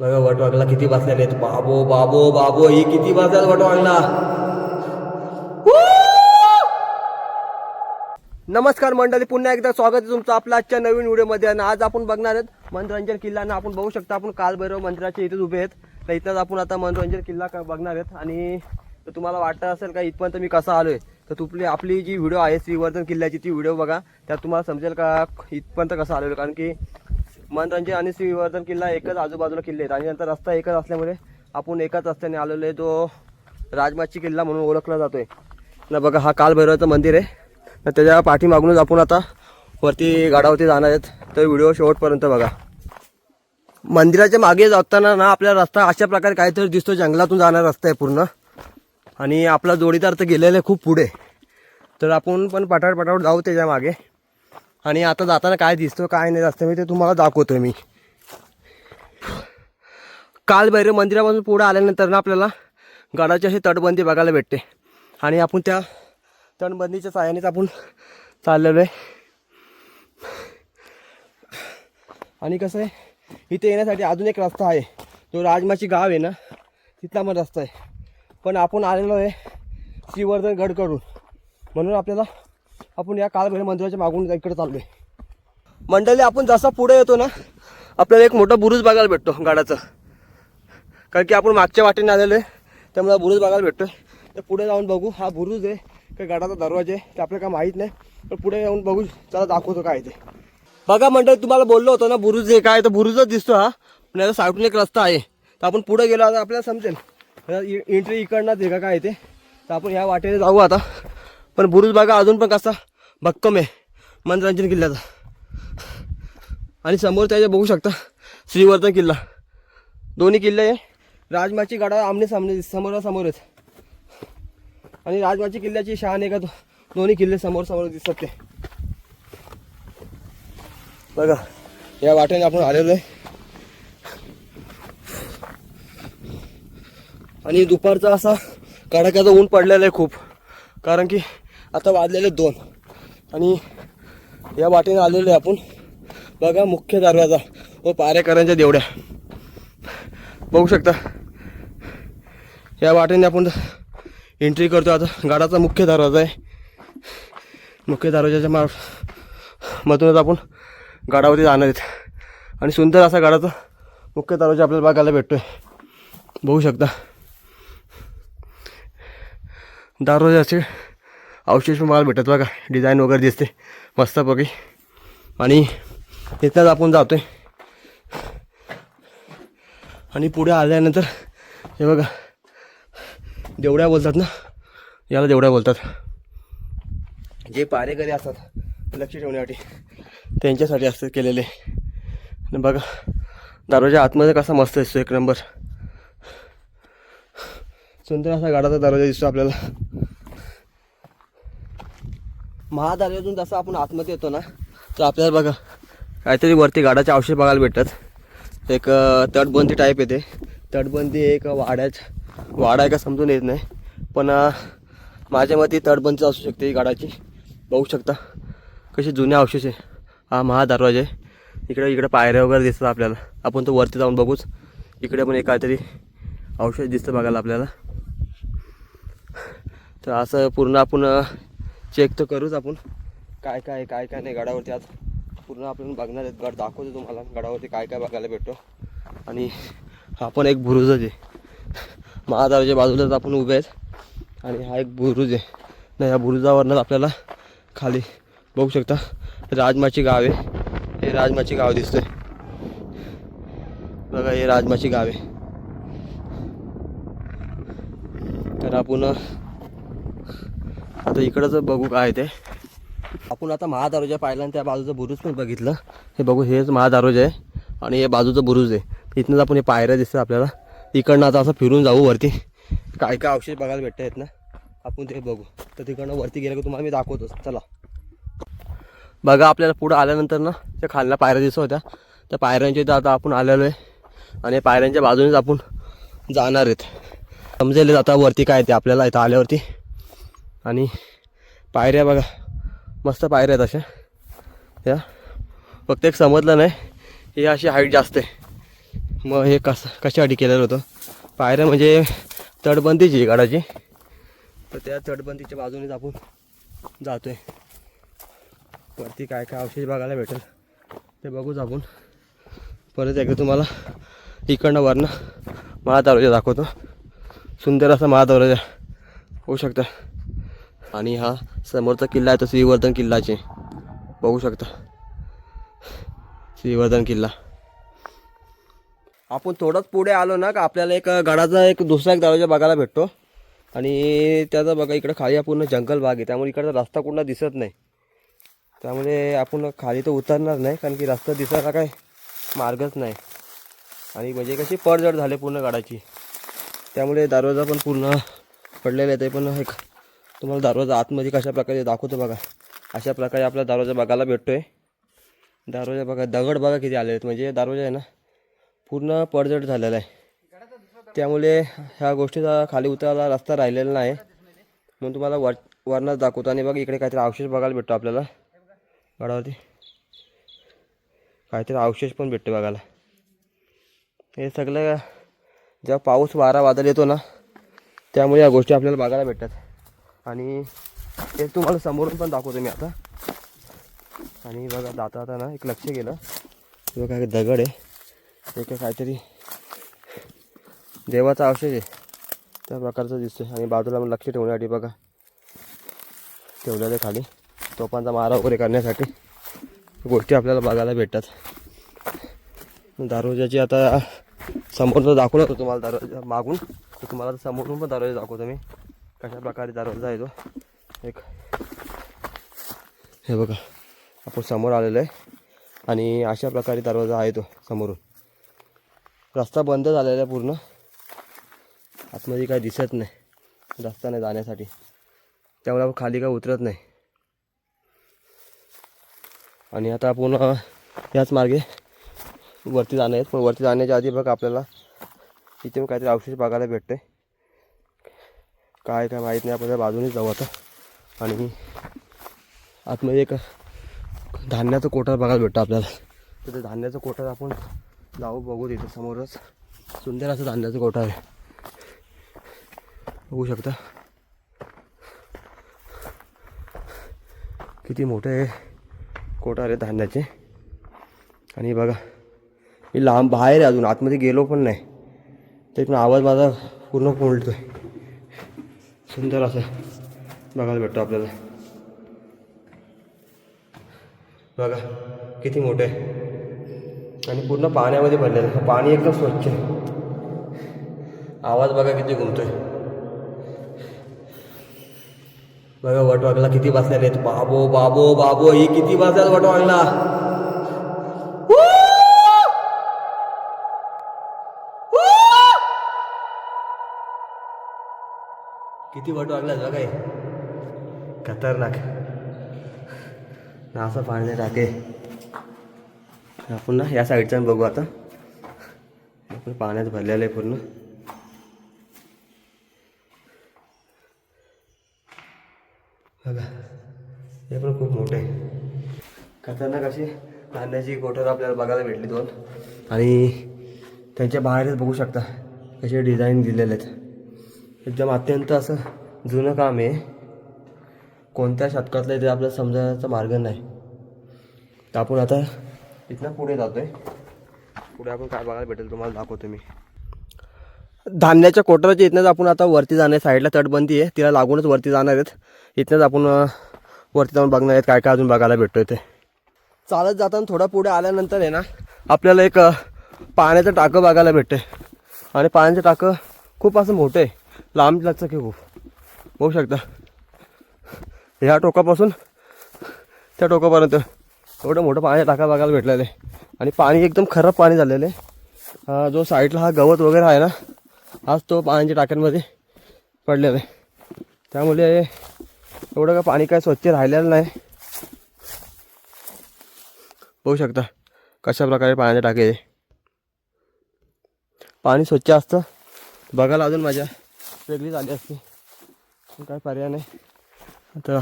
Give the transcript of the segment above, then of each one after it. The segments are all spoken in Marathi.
बघा वटवागला किती बसलेले आहेत. बाबो बाबो बाबो ही किती बसल्यात वटवागला. नमस्कार मंडळी, पुन्हा एकदा स्वागत आहे तुमचं आपल्या आजच्या नवीन व्हिडिओमध्ये. आणि आज आपण बघणार आहेत मनोरंजन किल्ला. ना आपण बघू शकता आपण कालभैरव मंदिराच्या इथेच उभे आहेत. तर इथंच आपण आता मनोरंजन किल्ला बघणार आहेत. आणि तुम्हाला वाटत असेल का इथपर्यंत मी कसा आलोय, तर आपली जी व्हिडिओ आहे श्रीवर्धन किल्ल्याची ती व्हिडिओ बघा. त्यात तुम्हाला समजेल का इथपर्यंत कसं आलेलो. कारण की मनोरंजन आणि श्रीवर्धन किल्ला एकच आजूबाजूला किल्ले आहेत आणि नंतर रस्ता एकच असल्यामुळे आपण एकाच रस्त्याने आलेलो आहे. तो राजमाची किल्ला म्हणून ओळखला जातोय ना. बघा हा कालभैरवाचं मंदिर आहे. तर त्याच्या पाठीमागूनच आपण आता वरती गडावरती जाणार आहेत. तर व्हिडिओ शेवटपर्यंत बघा. मंदिराच्या मागे जाताना ना आपल्याला रस्ता अशा प्रकारे काहीतरी दिसतो, जंगलातून जाणारा रस्ता आहे पूर्ण. आणि आपला जोडीदार तर गेलेला आहे खूप पुढे. तर आपण पण पटापट जाऊ त्याच्या मागे. आणि आता जाताना काय दिसतो काय नाही रस्त्यामध्ये ते तुम्हाला दाखवतोय मी. कालभैरव मंदिरापासून पुढे आल्यानंतर ना आपल्याला गडाची अशी तटबंदी बघायला भेटते. आणि आपण त्या तटबंदीच्या साहाय्यानेच आपण चाललेलो आहे. आणि कसं आहे, इथे येण्यासाठी अजून एक रस्ता आहे, तो राजमाची गाव आहे ना तिथला पण रस्ता आहे. पण आपण आलेलो आहे श्रीवर्धन गडकडून, म्हणून आपल्याला आपण या कालभैरव मंदिराच्या मागून इकडे चाललो आहे. मंडळी आपण जसा पुढे येतो ना आपल्याला एक मोठा बुरुज बघायला भेटतो गडाचा. कारण की आपण मागच्या वाटेने आलेलो आहे त्यामुळे बुरुज बघायला भेटतोय. तर पुढे जाऊन बघू. हा बुरुज आहे का गडाचा दरवाजा आहे ते आपल्याला काय माहीत नाही, पण पुढे जाऊन बघू. चला दाखवतो काय ते. बघा मंडळी, तुम्हाला बोललो होतो ना बुरुज आहे काय, तर बुरुजच दिसतो हा. पण याचा साईडून एक रस्ता आहे. तर आपण पुढे गेलो आता आपल्याला समजेल एंट्री इकडनंच आहे का काय ते. तर आपण ह्या वाटेने जाऊ आता. पण बुरुज बघा अजून पण कसा भक्कम आहे मनोरंजन किल्ल्याचा. आणि समोर त्याच्या बघू शकता श्रीवर्धन किल्ला. दोन्ही किल्ले आहे. राजमाची गडा आमने सामने समोरासमोर आहेत. आणि राजमाची किल्ल्याची शान आहे का दोन्ही किल्ले समोर समोर दिसतात ते. बघा या वाटेने आपण आलेलो आहे. आणि दुपारचा असा कडाक्याचा ऊन पडलेला आहे खूप. कारण की आता वाजलेले 2 आणि या वाटेने आलेलो आहे आपण. बघा मुख्य दरवाजा व पारेकरांच्या देवड्या बघू शकता. या वाटेने आपण एंट्री करतो आता. गडाचा मुख्य दरवाजा आहे. मुख्य दरवाजाच्या मधूनच आपण गडावरती जाणार आहेत. आणि सुंदर असा गडाचा मुख्य दरवाजा आपल्याला बघायला भेटतोय. बघू शकता दरवाजाचे अवशेष पण बघायला भेटत. बघा डिझाईन वगैरे दिसते मस्तपैकी. आणि इथनंच आपण जातोय. आणि पुढे आल्यानंतर हे बघा देवड्या बोलतात ना, याला देवड्या बोलतात. जे पारेकरी असतात लक्ष ठेवण्यासाठी त्यांच्यासाठी असतात केलेले. आणि बघा दरवाजा आतमध्ये कसा मस्त दिसतो, एक नंबर. सुंदर असा गडाचा दरवाजा दिसतो आपल्याला. महादरवाजातून जसं आपण आतमध्ये येतो ना तर आपल्याला बघा काहीतरी वरती गडाचे अवशेष बघायला भेटतात. एक तटबंदी टाईप येते. तटबंदी एक वाडा आहे का समजून येत नाही, पण माझ्या मते तटबंदी असू शकते ही गडाची. बघू शकता कसे जुने अवशेष आहे. हा महादरवाजा आहे. इकडे पायऱ्या वगैरे दिसतात आपल्याला. आपण तो वरती जाऊन बघूच. इकडे पण एक काहीतरी अवशेष दिसतं बघायला आपल्याला. तर असं पूर्ण आपण चेक तर करूच आपण काय नाही गडावरती. आज पूर्ण आपण बघणार आहेत. गड दाखवतो तुम्हाला गडावरती काय बघायला भेटतो. आणि हा पण एक बुरुजच आहे. महादरवाजाच्या बाजूलाच आपण उभे आहेत. आणि हा एक बुरुज आहे ना. या बुरुजावरनंच आपल्याला खाली बघू शकता राजमाची गाव आहे. हे राजमाची गाव दिसतंय बघा. हे राजमाची गाव आहे. तर आपण आता इकडंच बघू काय ते. आपण आता महादरवाजा पाहिला आणि त्या बाजूचं बुरुज पण बघितलं. हे बघू हेच महादरवाजा आहे आणि हे बाजूचं बुरुज आहे. इथनंच आपण हे पायऱ्या दिसतात आपल्याला. इकडनं आता असं फिरून जाऊ वरती. काय अवशेष बघायला भेटत आहेत ना आपण ते बघू. तर तिकडनं वरती गेलं की तुम्हाला मी दाखवतोच. चला बघा आपल्याला पुढं आल्यानंतर ना त्या खालल्या पायऱ्या दिसत होत्या. त्या पायऱ्यांच्या इथं आता आपण आलेलो आहे. आणि पायऱ्यांच्या बाजूनेच आपण जाणार आहेत. समजेल आता वरती काय ते आपल्याला इथं आल्यावरती. आणि पायऱ्या बघा मस्त पायऱ्या आहेत अशा. या फक्त एक समजलं नाही ही अशी हाईट जास्त आहे. मग हे कशासाठी केलेलं होतं, पायऱ्या म्हणजे तटबंदीची आहे गाडाची, तर त्या तटबंदीच्या बाजूनेच आपण जातोय. वरती काय काय अवशेष बघायला भेटेल ते बघूच आपण. परत एकदा तुम्हाला इकडनं वरनं महादरवाजा दाखवतो. सुंदर असा महादरवाजा होऊ शकता. आणि हा समोरचा किल्ला आहे तो श्रीवर्धन किल्लाचे बघू शकता. श्रीवर्धन किल्ला. आपण थोडंच पुढे आलो ना का आपल्याला एक गडाचा एक दुसरा एक दरवाजा बघायला भेटतो. आणि त्याचा बघा इकडं खाली पूर्ण जंगल भाग आहे, त्यामुळे इकडचा रस्ता कुठला दिसत नाही. त्यामुळे आपण खाली तर उतरणार नाही, कारण की रस्ता दिसायला काय मार्गच नाही. आणि म्हणजे कशी पडझड झाली पूर्ण गडाची, त्यामुळे दरवाजा पण पूर्ण पडलेला आहे. ते पण एक तुम्हाला दरवाजा आतमध्ये कशा प्रकारे दाखवतो बघा. अशा प्रकारे आपला दरवाजा बघायला भेटतोय. दरवाजा बघा, दगड बघा किती आले आहेत. म्हणजे दरवाजा आहे ना पूर्ण पडझड झालेला आहे. त्यामुळे ह्या गोष्टीचा खाली उतरायला रस्ता राहिलेला नाही, म्हणून तुम्हाला वरनंच दाखवतो. आणि बघा इकडे काहीतरी अवशेष बघायला भेटतो आपल्याला गडावरती. काहीतरी अवशेष पण भेटते बघायला. हे सगळं जेव्हा पाऊस वारा वादळ येतो ना, त्यामुळे या गोष्टी आपल्याला बघायला भेटतात. आणि हे तुम्हाला समोरून पण दाखवतो मी आता. आणि बघा जाता ना एक लक्ष गेलं, बघा काय दगड आहे, एक काहीतरी देवाचा अवशेष आहे त्या प्रकारचं दिसतोय. आणि बाजूला पण लक्ष ठेवण्यासाठी बघा ठेवलेलं खाली तोफांचा मारा वगैरे करण्यासाठी गोष्टी आपल्याला बघायला भेटतात. दरवाजाची आता समोरचं दाखवलं होतं तुम्हाला दरवाजा मागून, तर तुम्हाला समोरून पण दरवाजा दाखवतो मी कशा प्रकारे दरवाजा आहे तो. एक हे बघा आपण समोर आलेलो आहे आणि अशा प्रकारे दरवाजा आहे तो समोरून. रस्ता बंद झालेला आहे पूर्ण, आतमध्ये काही दिसत नाही, रस्ता नाही जाण्यासाठी, त्यामुळे आपण खाली काय उतरत नाही. आणि आता आपण याच मार्गे वरती जाणार आहेत. पण वरती जाण्याच्या आधी बघा आपल्याला इथे काहीतरी अवशेष बघायला भेटते. काय काय माहीत नाही, आपण त्या बाजूनेच जाऊ आता. आणि आतमध्ये एक धान्याचं कोठार बघायला भेटतं आपल्याला. तर ते धान्याचं कोठार आपण जाऊ बघू. तिथे समोरच सुंदर असं धान्याचं कोठार आहे, बघू शकता किती मोठे कोठार आहे धान्याचे. आणि बघा मी लांब बाहेर आहे, अजून आतमध्ये गेलो पण नाही, तरी पण आवाज माझा पूर्ण कोंडतोय. सुंदर असं बघायला भेटतो आपल्याला. बघा किती मोठे आहे आणि पूर्ण पाण्यामध्ये भरलेलं आहे. पाणी एकदम स्वच्छ आहे. आवाज बघा किती घुमतोय. बघा वटवाघळा किती बसलेले आहेत. बाबो बाबो बाबो, ही किती बसतात वटवाघळा. किती वटवाघळा बघा, हे खतरनाक ना असं पाणी टाके. आपण ना या साईडचा बघू आता. आपण पाण्यात भरलेलं आहे पूर्ण. बघा हे पण खूप मोठे आहे. खतरनाक अशी धान्याची कोठार आपल्याला बघायला भेटली दोन. आणि त्यांच्या बाहेरच बघू शकता कसे डिझाईन दिलेले आहेत. एकदम अत्यंत असं जुनं काम आहे. कोणत्या शतकातलं ते आपल्याला समजायचा मार्ग नाही. तर आपण आता इथनं पुढे जातो आहे. पुढे आपण काय बघायला भेटेल तुम्हाला दाखवतो मी. धान्याच्या कोठाराच्या इथनंच आपण आता वरती जाणार. साईडला तटबंदी आहे, तिला लागूनच वरती जाणार आहेत. इथनंच आपण वरती जाऊन बघणार आहेत काय काय अजून बघायला भेटतोय ते. चालत जाताना थोडा पुढे आल्यानंतर आहे ना आपल्याला एक पाण्याचं टाकं बघायला भेटतं. आणि पाण्याचं टाकं खूप असं मोठं आहे, लांब लागतं की खूप. बघू शकता ह्या टोकापासून त्या टोकापर्यंत एवढं मोठं पाण्याचं टाका बघायला भेटलेलं आहे. आणि पाणी एकदम खराब पाणी झालेलं आहे. जो साईडला हा गवत वगैरे आहे ना, हाच तो पाण्याच्या टाक्यांमध्ये पडलेला आहे. त्यामुळे एवढं का पाणी काय स्वच्छ राहिलेलं नाही. बघू शकता कशा प्रकारे पाण्याचे टाके आहे. पाणी स्वच्छ असतं बघायला अजून मजा वेगळीच आली असते, पण काय पर्याय नाही. आता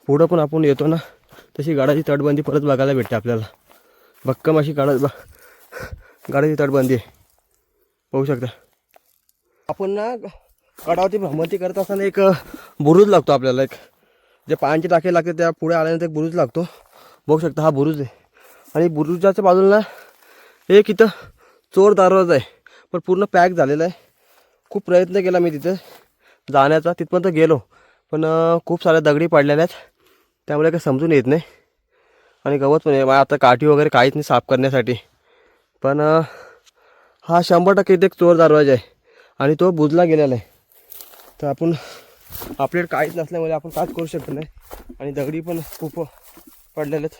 पुढं पण आपण येतो ना तशी गडाची तटबंदी परत बघायला भेटते आपल्याला. भक्कम अशी गाडीची तटबंदी आहे, पाहू शकता. आपण ना गडावरती भ्रमंती करत असताना एक बुरुज लागतो आपल्याला. एक जे पाण्याचे टाके लागते त्या पुढे आल्यानंतर एक बुरुज लागतो, बघू शकता. हा बुरुज आहे आणि बुरुजाच्या बाजूला एक इथं चोर दरवाजा आहे, पण पूर्ण पॅक झालेला आहे. खूप प्रयत्न केला मी तिथे जाण्याचा, तिथपर्यंत गेलो पण खूप साऱ्या दगडी पडलेल्या आहेत, त्यामुळे काही समजून येत नाही. आणि गवत पण आहे, आता काठी वगैरे काहीच नाही साफ करण्यासाठी. पण हा 100% इथे एक चोर दरवाजा आहे आणि तो बुजला गेलेला आहे. तर आपण आपल्याकडे काहीच नसल्यामुळे आपण काहीच करू शकत नाही. आणि दगडी पण खूप पडलेले आहेत.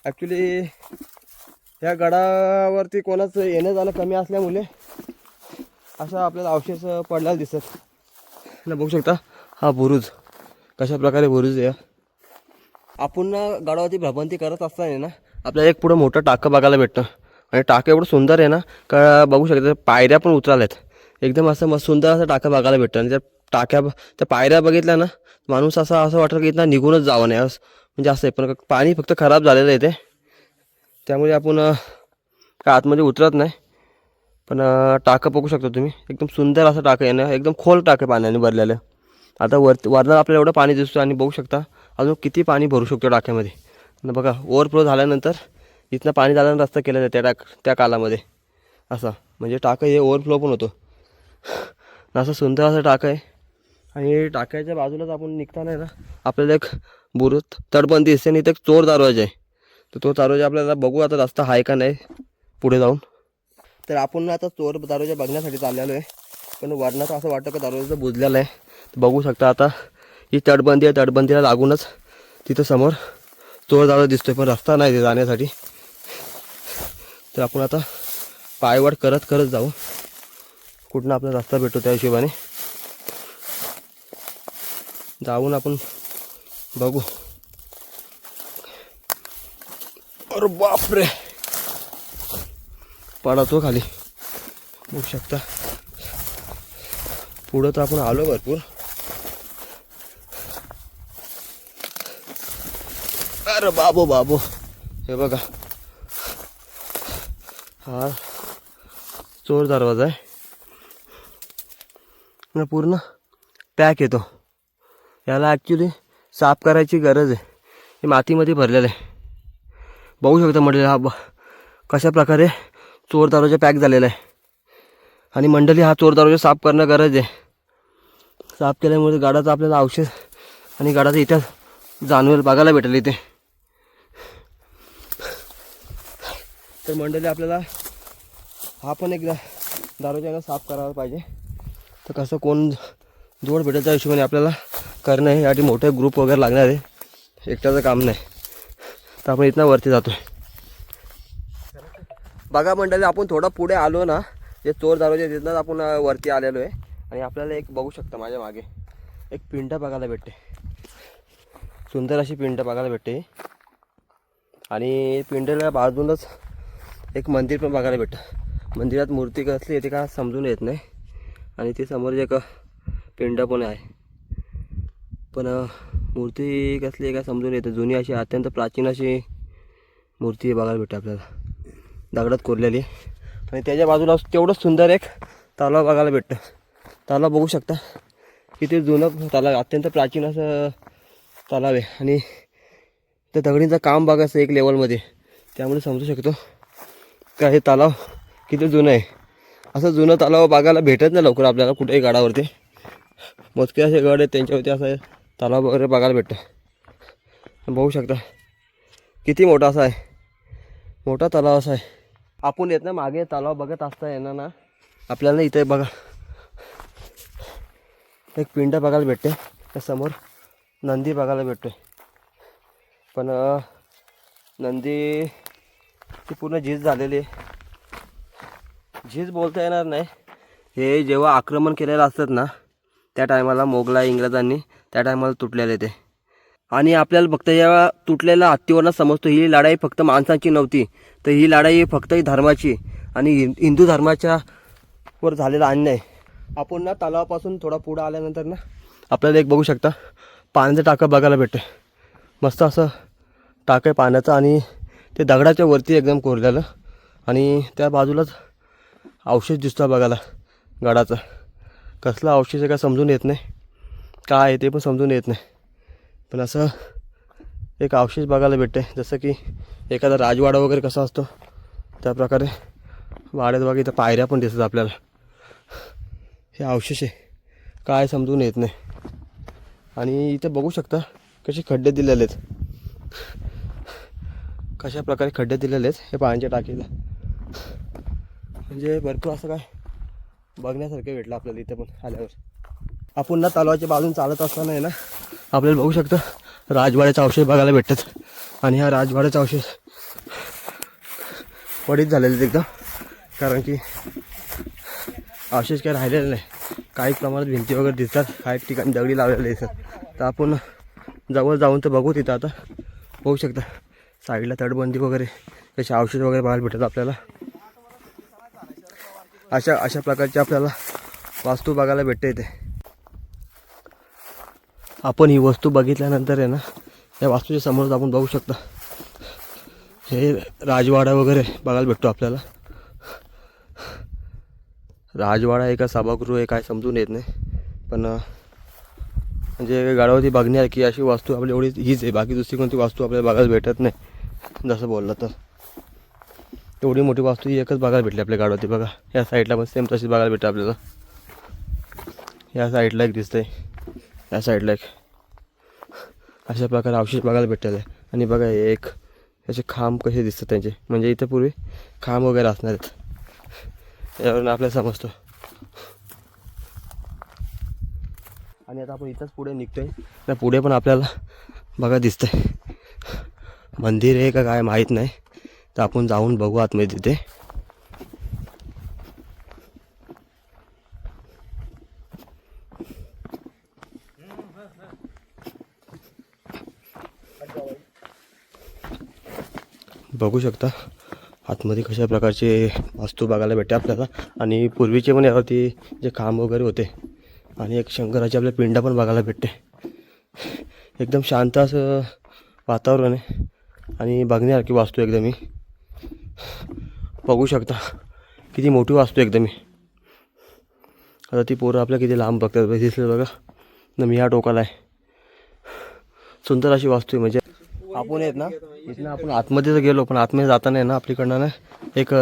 ॲक्च्युली या गडावरती कोणाचं येणं जाणं कमी असल्यामुळे असं आपल्याला अवशेष पडलेला दिसत ना. बघू शकता हा बुरुज कशा प्रकारे बुरुज आहे. आपण ना गडावरती भ्रमंती करत असताना ना आपल्याला एक पुढं मोठं टाकं बघायला भेटतं. आणि टाकं एवढं सुंदर आहे ना का बघू शकता. पायऱ्या पण उतरल्यात, एकदम असं मस्त सुंदर असं टाकं बघायला भेटतं. आणि त्या पायऱ्या बघितल्या ना माणूस असं वाटतं की इथं निघूनच जावं नाही म्हणजे असं आहे. पण पाणी फक्त खराब झालेलं आहे ते, त्यामुळे आपण काय आतमध्ये उतरत नाही. पण टाकं बघू शकता तुम्ही, एकदम सुंदर असं टाकं आहे ना, एकदम खोल टाकं पाण्याने भरलेलं. आता वरनं आपल्याला एवढं पाणी दिसतं आणि बघू शकता अजून किती पाणी भरू शकतो टाक्यामध्ये. बघा ओव्हरफ्लो झाल्यानंतर इथनं पाणी जाण्याचा रस्ता केलेला आहे त्या कालामध्ये असा, म्हणजे टाकं हे ओव्हरफ्लो पण होतो. असं सुंदर असं टाकं आहे. आणि टाक्याच्या बाजूलाच आपण निघताना आहे ना आपल्याला एक बुरुज तटबंदी दिसते आणि इथे एक चोर दरवाजा आहे. तर तो दरवाजा आपल्याला बघू आता रस्ता आहे का नाही पुढे जाऊन. तर आपण आता चोर दरवाजा बघण्यासाठी चाललेलो आहे, पण वरनं तर असं वाटतं का दरवाजा बुजलेला आहे. तर बघू शकता आता ही तटबंदी आहे, तटबंदीला लागूनच तिथं समोर चोर दरवाजा दिसतोय, पण रस्ता नाही जाण्यासाठी. तर आपण आता पायवाट करत करत जाऊ, कुठनं आपला रस्ता भेटतो त्या हिशोबाने जाऊन आपण बघू. अरे बापरे, पडतो खाली, बघू शकता. पुढं तर आपण आलो भरपूर. अरे बाबो हे बघा, हा चोर दरवाजा आहे ना, पूर्ण पॅक येतो. याला ॲक्च्युली साफ करायची गरज आहे, हे मातीमध्ये भरलेलं आहे. बघू शकता मंडळी हा कशा प्रकारे चोर दरवाजा पॅक झालेला आहे. आणि मंडळी हा चोर दरवाजा साफ करणं गरज आहे. साफ केल्यामुळे गाडाचा आपल्याला अवशेष आणि गाडाचा इतिहास जाणवेल, बघायला भेटेल इथे. तर मंडळी आपल्याला हा पण एक दरवाजा साफ करायला पाहिजे. तर कसं कोण जोड भेटायच्या हिशोबाने आपल्याला करणं आहे. यासाठी मोठे ग्रुप वगैरे लागणार आहे, एकट्याचं काम नाही. तर आपण इथनं वरती जातो आहे. बघा मंडळी आपण थोडं पुढे आलो ना, जे चोर दरवाजे तिथनंच आपण वरती आलेलो आहे. आणि आपल्याला एक बघू शकता माझ्या मागे एक पिंड बघायला भेटते, सुंदर अशी पिंड बघायला भेटते. आणि पिंडीला बाजूनच एक मंदिर पण बघायला भेटतं. मंदिरात मूर्ती कसली येते का समजून येत नाही. आणि ते समोर एक पिंड पण आहे, पण मूर्ती कसली आहे का समजून येते. जुनी अशी अत्यंत प्राचीन अशी मूर्ती बघायला भेटते आपल्याला, दगडात कोरलेली. आणि त्याच्या बाजूला तेवढंच सुंदर एक तलाव बघायला भेटतं. तलाव बघू शकता किती जुनं तलाव, अत्यंत प्राचीन असं तलाव आहे. आणि त्या दगडींचं काम बघायचं एक लेवलमध्ये, त्यामुळे समजू शकतो का हे तलाव किती जुनं आहे. असं जुनं तलाव बघायला भेटत नाही लवकर आपल्याला कुठेही गडावरती. मोजके असे गड आहेत त्यांच्यावरती असं तलाव वगैरे बघायला भेटतं. बघू शकता किती मोठा असा आहे, मोठा तलाव असा आहे. आपण येत ना मागे तलाव बघत असता येणार ना आपल्याला. इथे बघा एक पिंड बघायला भेटते, त्या समोर नंदी बघायला भेटते. पण नंदीची पूर्ण झीज झालेली आहे. झीज बोलता येणार नाही. हे जेव्हा आक्रमण केलेलं असतात ना त्या टायमाला मोगलाई इंग्रजांनी त्या टायमाला तुटलेले ते. आणि आपल्याला फक्त या तुटलेल्या हत्तीवरनं समजतो ही लढाई फक्त माणसांची नव्हती, तर ही लढाई फक्त धर्माची आणि हिंदू धर्माच्या वर झालेला अन्याय. आपण ना तलावापासून थोडा पुढं आल्यानंतर ना आपल्याला एक बघू शकता पाण्याचं टाकं बघायला भेटते. मस्त असं टाकं आहे पाण्याचं आणि ते दगडाच्या वरती एकदम कोरलेलं. आणि त्या बाजूलाच अवशेष दिसतो बघायला गडाचा. कसला अवशेष आहे का समजून येत नाही, काय आहे ते पण समजून येत नाही. पण असं एक अवशेष बघायला भेटते, जसं की एखादा राजवाडा वगैरे कसा असतो त्या प्रकारे वाड्यात बघा इथं पायऱ्या पण दिसतात आपल्याला. हे अवशेष आहे, काय समजून येत नाही. आणि इथं बघू शकता कसे खड्डे दिलेले आहेत, कशा प्रकारे खड्डे दिलेले आहेत हे पाण्याच्या टाकीला. म्हणजे भरपूर असं काय बघण्यासारखं भेटलं आपल्याला इथं पण आल्यावर. आपण ना तलावाच्या बाजून चालत असताना आहे ना आपल्याला बघू शकता राजवाड्याचा अवशेष बघायला भेटतात. आणि ह्या राजवाड्याचा अवशेष पडीत झालेले आहेत एकदम, कारण की अवशेष काही राहिलेले नाही. काही प्रमाणात भिंती वगैरे दिसतात, काही ठिकाणी दगडी लावलेले दिसतात. तर आपण जवळ जाऊन तर बघू तिथं. आता बघू शकता साईडला तटबंदी वगैरे त्याचे अवशेष वगैरे बघायला भेटतात आपल्याला. अशा प्रकारची आपल्याला वास्तू बघायला भेटते इथे. आपण ही वस्तू बघितल्यानंतर आहे ना या वास्तूच्या समोर आपण बघू शकता हे राजवाडा वगैरे बघायला भेटतो आपल्याला. राजवाडा आहे का सभागृह आहे काय समजून येत नाही, पण म्हणजे गडावरती बघण्यासारखी अशी वास्तू आपली एवढी हीच आहे. बाकी दुसरी कोणती वास्तू आपल्याला बघायला भेटत नाही. जसं बोललं तर एवढी मोठी वास्तू ही एकच बघायला भेटली आपल्या गडावरती. बघा या साईडला पण सेम तशीच बघायला भेटते आपल्याला. या साईडला एक दिसतंय, या साईडला एक. अशा प्रकारे अवशेष बघायला भेटलेलं आहे. आणि बघा एक याचे खांब कसे दिसतात त्यांचे, म्हणजे इथं पूर्वी खांब वगैरे असणार आहेत, यावरून आपल्याला समजतं. आणि आता आपण इथंच पुढे निघतोय, त्या पुढे पण आपल्याला बघा दिसतंय मंदिर आहे का काय माहीत नाही. तर आपण जाऊन बघू आतमध्ये तिथे. बघू शकता आतमध्ये कशा प्रकारचे वास्तू बघायला भेटते आपल्याला. आणि पूर्वीचे पण यावरती जे खांब वगैरे होते. आणि एक शंकराची आपल्या पिंडा पण बघायला भेटते. एकदम शांत असं वातावरण आहे आणि बघण्यासारखी वास्तू एकदम. बघू शकता किती मोठी वास्तू एकदम. आता ती पोरं आपल्या किती लांब बघतात दिसलं बघा ना. मी ह्या टोकाला आहे. सुंदर अशी वास्तू आहे. म्हणजे आपण आहेत ना इथनं आपण आतमध्ये तर गेलो, पण आतमध्ये जाताना आहे ना आपल्याकडनं ना एक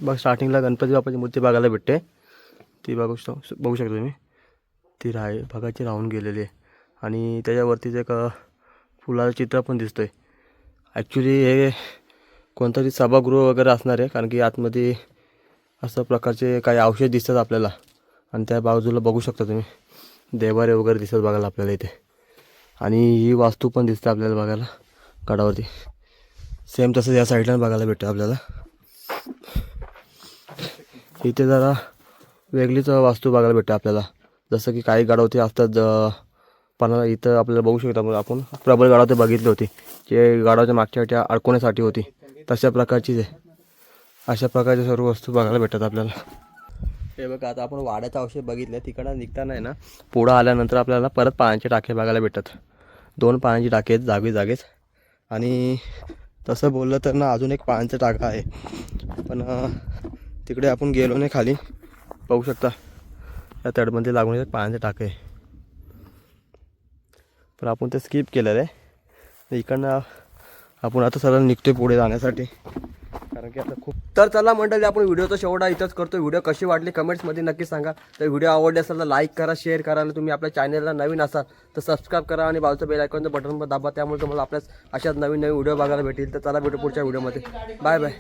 बघ स्टार्टिंगला गणपती बाप्पाची मूर्ती बघायला भेटते. ती बघू शकता तुम्ही. ती बघायची राहून गेलेली आहे. आणि त्याच्यावरतीच एक फुलाचं चित्र पण दिसतं आहे. ॲक्च्युली हे कोणतरी सभागृह वगैरे असणार आहे, कारण की आतमध्ये असं प्रकारचे काही अवशेष दिसतात आपल्याला. आणि त्या बाजूला बघू शकता तुम्ही देवारे वगैरे दिसतात बघायला आपल्याला इथे. आणि ही वास्तू पण दिसते आपल्याला बघायला गडावरती. सेम तसं या साईडला बघायला भेटतं आपल्याला. इथे जरा वेगळीच वास्तू बघायला भेटते आपल्याला. जसं की काही गडावरती असतात, पण इथं आपल्याला बघू शकता आपण प्रबळ गडावरती बघितली होती जे गडावच्या मागच्या अडकवण्यासाठी होती, तशा प्रकारचीच आहे. अशा प्रकारच्या सर्व वस्तू बघायला भेटतात आपल्याला. हे बघा आता आपण वाड्याचा अवशेष बघितले. तिकडं निघताना आहे ना पुढं आल्यानंतर आपल्याला परत पाण्याचे टाके बघायला भेटतात. 2 पाण्याची टाके आहेत जागेच. आणि तसं बोललं तर ना अजून एक पाण्याचा टाका आहे, पण तिकडे आपण गेलो नाही खाली. बघू शकता या तटबंदी लागून एक पाण्याचे टाके आहे, पण आपण ते स्किप केलेलं आहे. इकडनं आपण आता सरळ निघतोय पुढे जाण्यासाठी, कारण की आता खूप. तर चला मंडळी आपण व्हिडिओचा शेवटा इथंच करतो. व्हिडिओ कशी वाटली कमेंट्समध्ये नक्की सांगा. तर व्हिडिओ आवडले असेल तर लाईक करा, शेअर करा. आणि तुम्ही आपल्या चॅनलला नवीन असाल तर सबस्क्राईब करा आणि बाजूचं बेल आयकॉनचं बटन दाबा. त्यामुळे तुम्हाला आपल्याच अशाच नवीन व्हिडिओ बघायला भेटेल. तर चला भेटू पुढच्या व्हिडिओमध्ये. Bye bye.